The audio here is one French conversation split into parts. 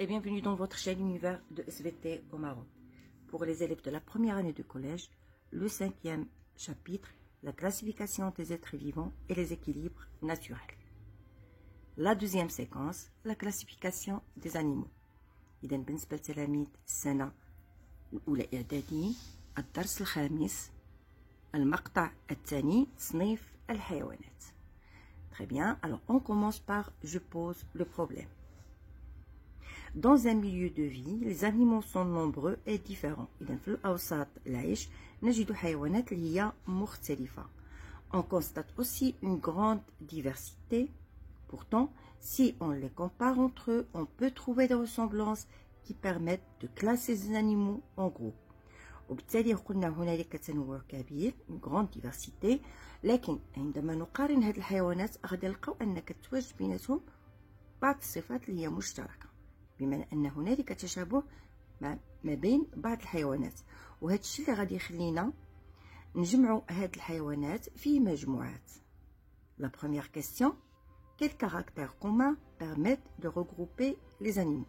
et bienvenue dans votre chaîne Univers de SVT au Maroc. Pour les élèves de la première année de collège, le 5e chapitre, la classification des êtres vivants et les équilibres naturels. La deuxième séquence, la classification des animaux. إذا بالنسبة لتلاميذ السنة الأولى إعدادي الدرس الخامس المقطع الثاني تصنيف الحيوانات. Très bien, alors on commence par je pose le problème. Dans un milieu de vie, les animaux sont nombreux et différents. إذا في الأوساط العيش نجد حيوانات اللي هي مختلفة. On constate aussi une grande diversité. Pourtant, si on les compare entre eux, on peut trouver des ressemblances qui permettent de classer les animaux en groupes. وبالتالي قلنا هنالك تنوع كبير une grande diversité لكن عندما نقارن هذه الحيوانات غادي نلقاو ان كتواجد بيناتهم بعض الصفات اللي هي مشتركه بمعنى ان هنالك تشابه ما بين بعض الحيوانات وهذا الشيء اللي غادي يخلينا نجمعوا هذه الحيوانات في مجموعات. La première question, quels caractères communs permettent de regrouper les animaux؟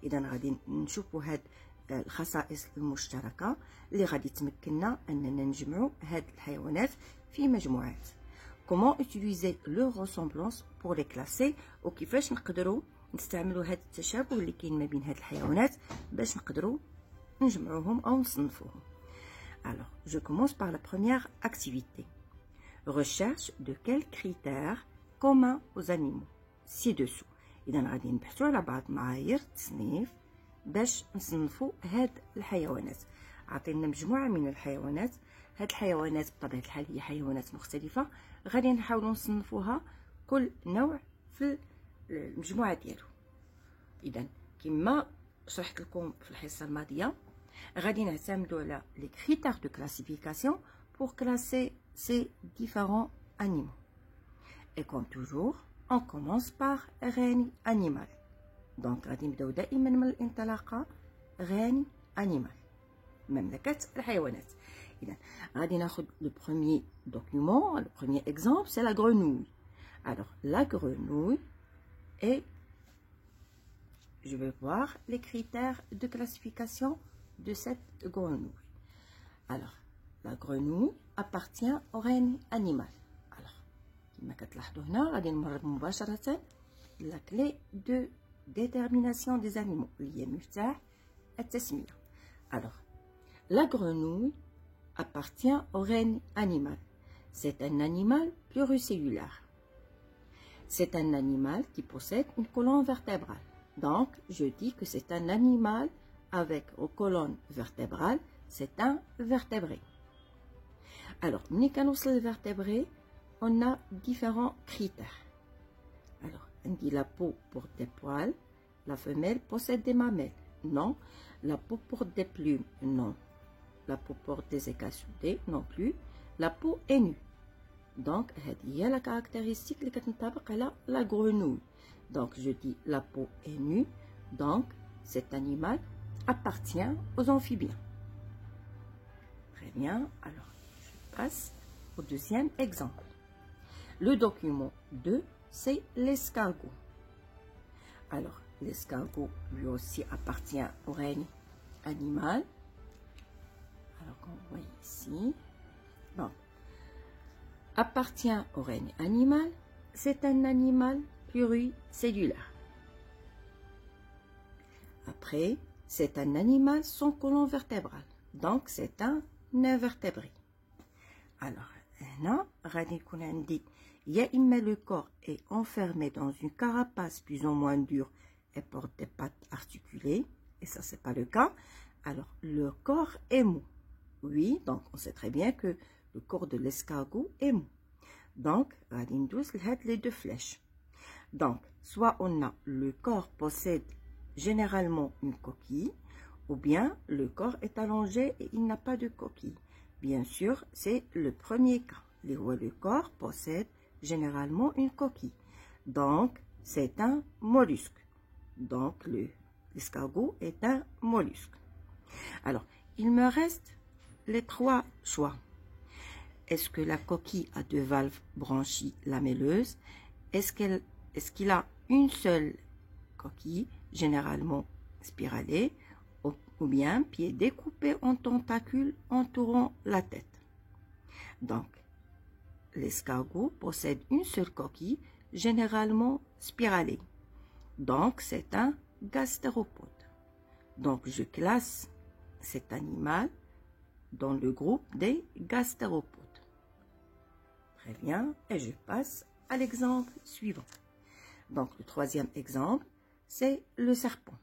اذا غادي نشوفوا هاد الخصائص المشتركة اللي غادي تمكننا أننا نجمعوا هاد الحيوانات في مجموعات. Comment utiliser leur ressemblance pour les classer وكيفاش نقدروا نستعملوا هاد التشابه اللي كاين ما بين هاد الحيوانات باش نقدروا نجمعوهم أو نصنفوهم. Alors, je commence par la première activité. Recherche de quels critères communs aux animaux ci-dessous. إذا غادي نبحثوا على بعض معايير التصنيف باش نصنفوا هاد الحيوانات. عطينا مجموعه من الحيوانات، هاد الحيوانات بطبيعه الحال هي حيوانات مختلفه، غادي نحاولوا نصنفوها كل نوع في المجموعه ديالو. اذا كما شرحت لكم في الحصه الماضيه غادي نعتمدوا على لي كريتير دو كلاسيفيكاسيون pour classer ces différents animaux. Et comme toujours, on commence par règne animal. دونك غادي نبداو دائما من الانطلاقه غاني انيمال مملكه الحيوانات. اذا غادي ناخذ لو بروميير دوكيومون لو بروميير اكزامبل سي لا غرنouille. Alors la grenouille et je vais voir les critères de classification de cette grenouille. Alors la grenouille appartient au règne animal. Alors كما كتلاحظوا هنا غادي نمرر مباشره la clé de détermination des animaux liée مفتاح التسمية. Alors, la grenouille appartient au règne animal. C'est un animal pluricellulaire. C'est un animal qui possède une colonne vertébrale. Donc, je dis que c'est un animal avec une colonne vertébrale. C'est un vertébré. Alors, ملي كنوصل للvertébré, on a différents critères. Alors, on dit la peau porte des poils, la femelle possède des mamelles, non. La peau porte des plumes, non. La peau porte des écailles soudées, non plus. La peau est nue. Donc, il y a la caractéristique qui est à la grenouille. Donc, je dis la peau est nue, donc cet animal appartient aux amphibiens. Très bien, alors je passe au deuxième exemple. Le document 2, c'est l'escargot. Alors, l'escargot, lui aussi, appartient au règne animal. Alors, qu'on voit ici. Bon. Appartient au règne animal. C'est un animal pluricellulaire. Après, c'est un animal sans colonne vertébrale. Donc, c'est un invertébré. Alors, là, غادي يكون عندي يا إما le corps est enfermé dans une carapace plus ou moins dure et porte des pattes articulées, et ça c'est pas le cas. Alors le corps est mou. Oui, donc on sait très bien que le corps de l'escargot est mou. Donc غادي ندوز لهاد les deux flèches. Donc soit on a le corps possède généralement une coquille, ou bien le corps est allongé et il n'a pas de coquille. Bien sûr, c'est le premier cas. Le corps possède généralement une coquille. Donc, c'est un mollusque. Donc, l'escargot est un mollusque. Alors, il me reste les trois choix. Est-ce que la coquille a deux valves branchies lamelleuses? Est-ce qu'il a une seule coquille, généralement spiralé ou bien pieds découpés en tentacules entourant la tête. Donc, l'escargot possède une seule coquille, généralement spiralée. Donc, c'est un gastéropode. Donc, je classe cet animal dans le groupe des gastéropodes. Très bien, et je passe à l'exemple suivant. Donc, le troisième exemple, c'est le serpent.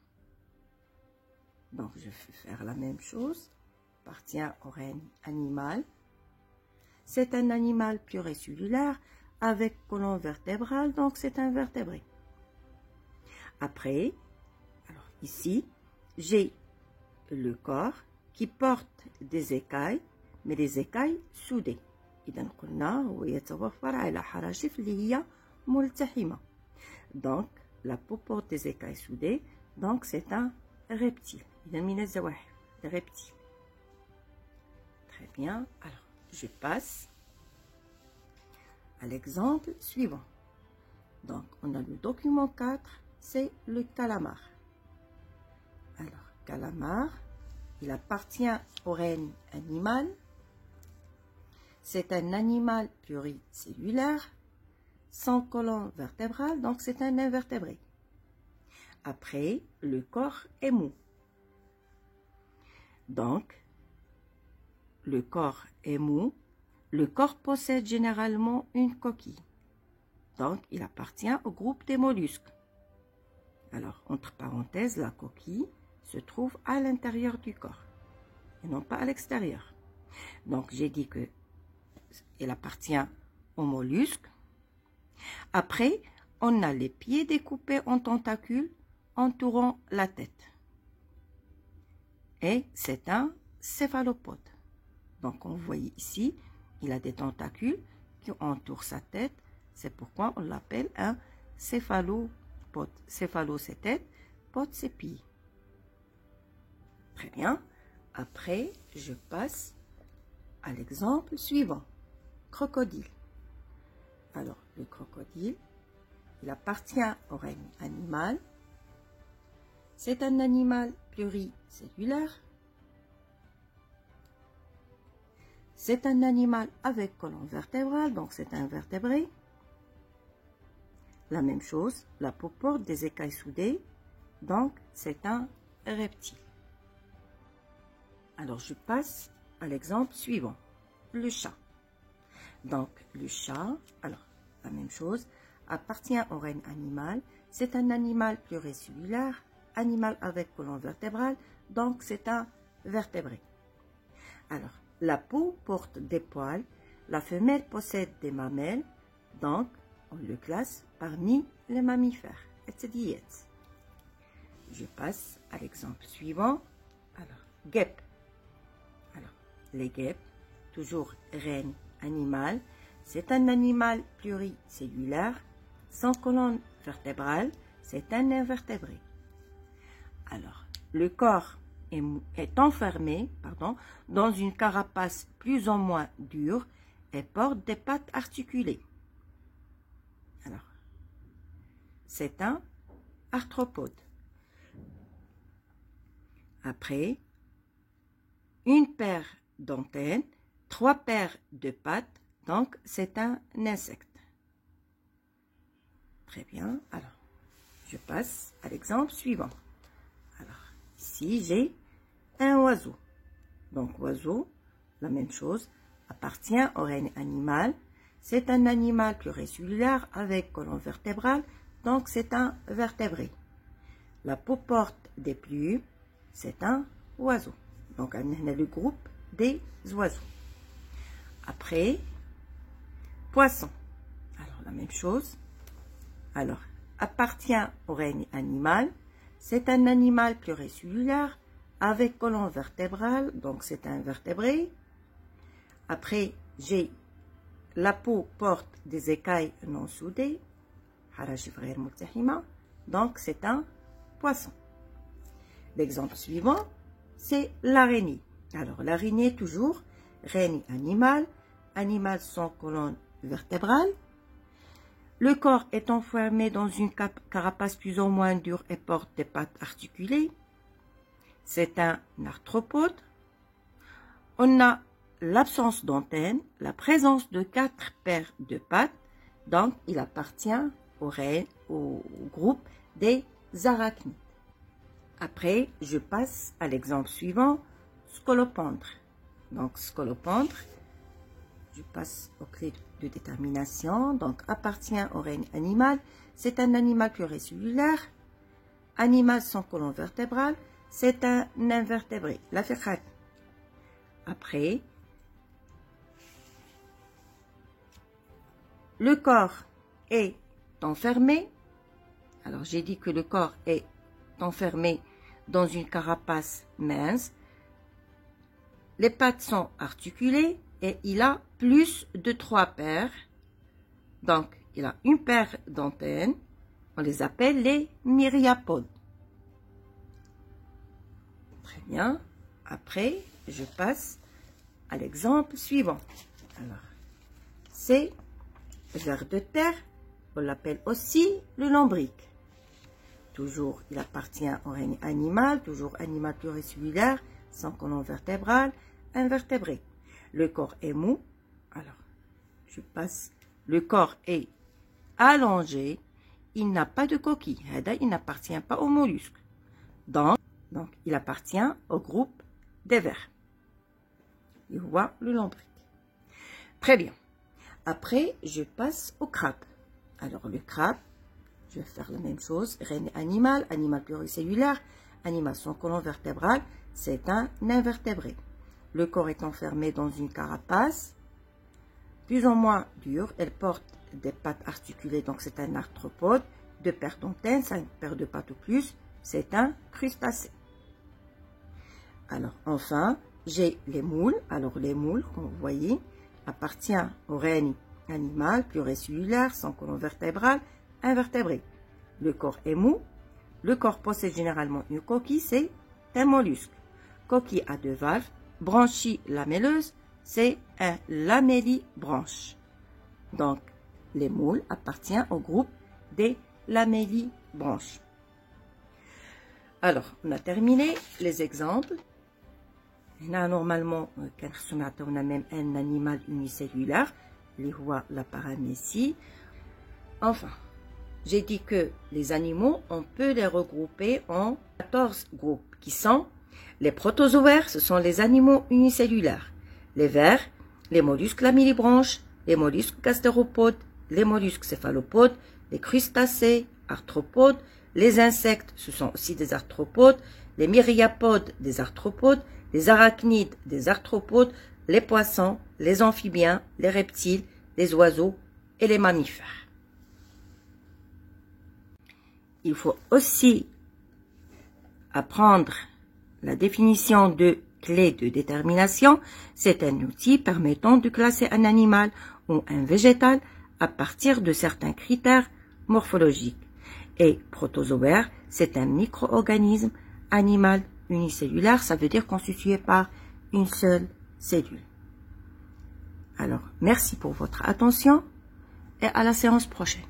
Donc, je vais faire la même chose. Appartient au règne animal. C'est un animal pluricellulaire avec colonne vertébrale, donc c'est un vertébré. Après, alors ici, j'ai le corps qui porte des écailles, mais des écailles soudées. إذا قلنا هو يتوفر على حراشف اللي هي ملتحمة. Donc, la peau porte des écailles soudées, donc c'est un reptile. إذا من الزواحف, des reptiles. Très bien, alors je passe à l'exemple suivant. Donc, on a le document 4, c'est le calamar. Alors, calamar, il appartient au règne animal. C'est un animal pluricellulaire, sans colonne vertébrale, donc c'est un invertébré. Après, le corps est mou. Donc, le corps est mou. Le corps possède généralement une coquille. Donc, il appartient au groupe des mollusques. Alors, entre parenthèses, la coquille se trouve à l'intérieur du corps et non pas à l'extérieur. Donc, j'ai dit que il appartient aux mollusques. Après, on a les pieds découpés en tentacules entourant la tête. Et c'est un céphalopode. Donc, on voit ici, il a des tentacules qui entourent sa tête. C'est pourquoi on l'appelle un céphalopode. Céphalo, c'est tête, pode, c'est pied. Très bien. Après, je passe à l'exemple suivant. Crocodile. Alors, le crocodile, il appartient au règne animal. C'est un animal pluricellulaire. C'est un animal avec colonne vertébrale, donc c'est un vertébré. La même chose, la peau porte des écailles soudées, donc c'est un reptile. Alors, je passe à l'exemple suivant, le chat. Donc, le chat, alors, la même chose, appartient au règne animal. C'est un animal pluricellulaire, animal avec colonne vertébrale, donc c'est un vertébré. Alors, la peau porte des poils, la femelle possède des mamelles, donc on le classe parmi les mammifères. Je passe à l'exemple suivant. Alors, guêpe. Alors, les guêpes, toujours règne animal, c'est un animal pluricellulaire, sans colonne vertébrale, c'est un invertébré. Alors, le corps est enfermé dans une carapace plus ou moins dure et porte des pattes articulées. Alors, c'est un arthropode. Après, une paire d'antennes, 3 paires de pattes, donc c'est un insecte. Très bien, alors, je passe à l'exemple suivant. Alors, ici, j'ai un oiseau. Donc, oiseau, la même chose, appartient au règne animal. C'est un animal pluricellulaire avec colonne vertébrale, donc c'est un vertébré. La peau porte des plumes, c'est un oiseau. Donc, on a le groupe des oiseaux. Après, poisson. Alors, la même chose. Alors, appartient au règne animal. C'est un animal pluricellulaire avec colonne vertébrale, donc c'est un vertébré. Après, j'ai la peau porte des écailles non soudées, donc c'est un poisson. L'exemple suivant, c'est l'araignée. Alors, l'araignée, toujours, règne animal, animal sans colonne vertébrale. Le corps est enfermé dans une carapace plus ou moins dure et porte des pattes articulées. c'est un arthropode. On a l'absence d'antenne, la présence de 4 paires de pattes, donc il appartient au groupe des arachnides. Après, je passe à l'exemple suivant, scolopendre. Donc, scolopendre, je passe aux clés de détermination. Donc, appartient au règne animal. C'est un animal pluricellulaire. Animal sans colonne vertébrale. C'est un invertébré. La ferrate. Après, le corps est enfermé. Alors, j'ai dit que le corps est enfermé dans une carapace mince. Les pattes sont articulées et il a plus de 3 paires. Donc, il a une paire d'antennes. On les appelle les myriapodes. Très bien. Après, je passe à l'exemple suivant. Alors, c'est le ver de terre. On l'appelle aussi le lombric. Toujours, il appartient au règne animal, toujours animal pluricellulaire, sans colonne vertébrale, invertébré. Le corps est mou. Alors, je passe. Le corps est allongé. Il n'a pas de coquille. Il n'appartient pas aux mollusques. Donc, il appartient au groupe des vers. Il voit le lombric. Très bien. Après, je passe au crabe. Alors, le crabe, je vais faire la même chose. Règne animal, animal pluricellulaire, animal sans colonne vertébrale, c'est un invertébré. Le corps est enfermé dans une carapace, plus ou moins dure. Elle porte des pattes articulées, donc c'est un arthropode. 2 paires d'antennes, 5 paires de pattes ou plus, c'est un crustacé. Alors, enfin, j'ai les moules. Alors, les moules, comme vous voyez, appartiennent au règne animal, pluricellulaire, sans colonne vertébrale, invertébré. Le corps est mou. Le corps possède généralement une coquille, c'est un mollusque. Coquille à 2 valves, branchie lamelleuse, c'est un lamellibranche. Donc, les moules appartiennent au groupe des lamellibranches. Alors, on a terminé les exemples. Là, normalement, on a même un animal unicellulaire, les rois, la paramécie. Enfin, j'ai dit que les animaux, on peut les regrouper en 14 groupes qui sont les protozoaires, ce sont les animaux unicellulaires, les vers, les mollusques lamellibranches, les mollusques gastéropodes, les mollusques céphalopodes, les crustacés, arthropodes, les insectes, ce sont aussi des arthropodes, les myriapodes, des arthropodes, les arachnides, des arthropodes, les poissons, les amphibiens, les reptiles, les oiseaux et les mammifères. Il faut aussi apprendre la définition de clé de détermination. C'est un outil permettant de classer un animal ou un végétal à partir de certains critères morphologiques. Et protozoaire, c'est un micro-organisme animal unicellulaire, ça veut dire constitué par une seule cellule. Alors, merci pour votre attention et à la séance prochaine.